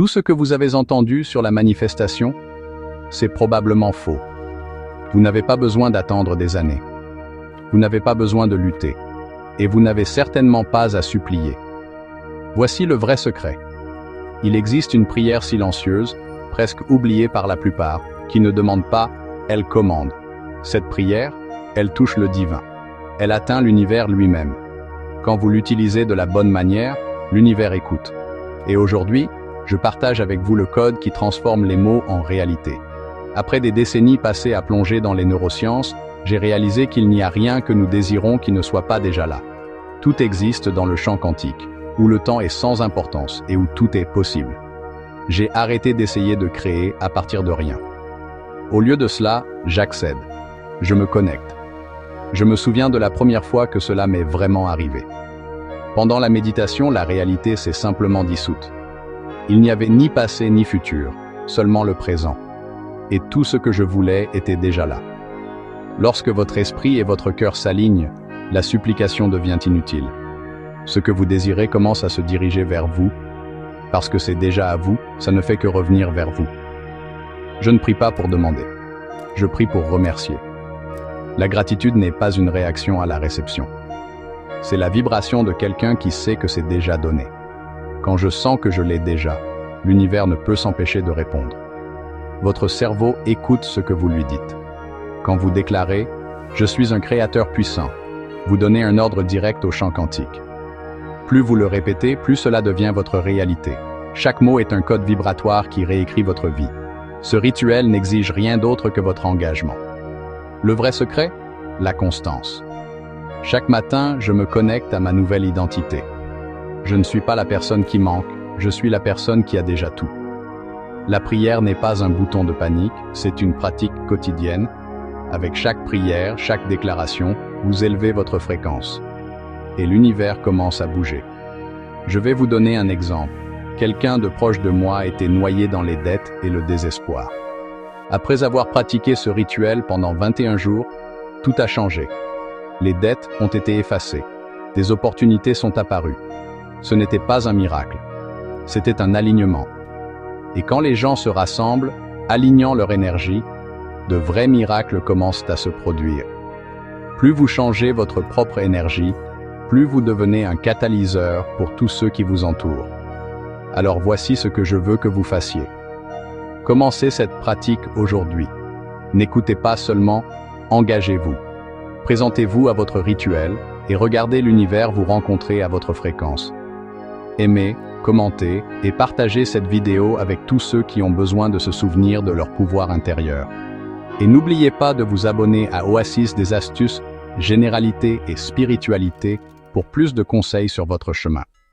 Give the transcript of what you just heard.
Tout ce que vous avez entendu sur la manifestation, c'est probablement faux. Vous n'avez pas besoin d'attendre des années. Vous n'avez pas besoin de lutter. Et vous n'avez certainement pas à supplier. Voici le vrai secret. Il existe une prière silencieuse, presque oubliée par la plupart, qui ne demande pas, elle commande. Cette prière, elle touche le divin. Elle atteint l'univers lui-même. Quand vous l'utilisez de la bonne manière, l'univers écoute. Et aujourd'hui, je partage avec vous le code qui transforme les mots en réalité. Après des décennies passées à plonger dans les neurosciences, j'ai réalisé qu'il n'y a rien que nous désirons qui ne soit pas déjà là. Tout existe dans le champ quantique, où le temps est sans importance et où tout est possible. J'ai arrêté d'essayer de créer à partir de rien. Au lieu de cela, j'accède. Je me connecte. Je me souviens de la première fois que cela m'est vraiment arrivé. Pendant la méditation, la réalité s'est simplement dissoute. Il n'y avait ni passé ni futur, seulement le présent. Et tout ce que je voulais était déjà là. Lorsque votre esprit et votre cœur s'alignent, la supplication devient inutile. Ce que vous désirez commence à se diriger vers vous, parce que c'est déjà à vous, ça ne fait que revenir vers vous. Je ne prie pas pour demander. Je prie pour remercier. La gratitude n'est pas une réaction à la réception. C'est la vibration de quelqu'un qui sait que c'est déjà donné. Quand je sens que je l'ai déjà, l'univers ne peut s'empêcher de répondre. Votre cerveau écoute ce que vous lui dites. Quand vous déclarez « Je suis un créateur puissant », vous donnez un ordre direct au champ quantique. Plus vous le répétez, plus cela devient votre réalité. Chaque mot est un code vibratoire qui réécrit votre vie. Ce rituel n'exige rien d'autre que votre engagement. Le vrai secret? La constance. Chaque matin, je me connecte à ma nouvelle identité. Je ne suis pas la personne qui manque, je suis la personne qui a déjà tout. La prière n'est pas un bouton de panique, c'est une pratique quotidienne. Avec chaque prière, chaque déclaration, vous élevez votre fréquence. Et l'univers commence à bouger. Je vais vous donner un exemple. Quelqu'un de proche de moi était noyé dans les dettes et le désespoir. Après avoir pratiqué ce rituel pendant 21 jours, tout a changé. Les dettes ont été effacées. Des opportunités sont apparues. Ce n'était pas un miracle. C'était un alignement. Et quand les gens se rassemblent, alignant leur énergie, de vrais miracles commencent à se produire. Plus vous changez votre propre énergie, plus vous devenez un catalyseur pour tous ceux qui vous entourent. Alors voici ce que je veux que vous fassiez. Commencez cette pratique aujourd'hui. N'écoutez pas seulement, engagez-vous. Présentez-vous à votre rituel et regardez l'univers vous rencontrer à votre fréquence. Aimez, commentez et partagez cette vidéo avec tous ceux qui ont besoin de se souvenir de leur pouvoir intérieur. Et n'oubliez pas de vous abonner à Oasis des astuces, généralité et spiritualité pour plus de conseils sur votre chemin.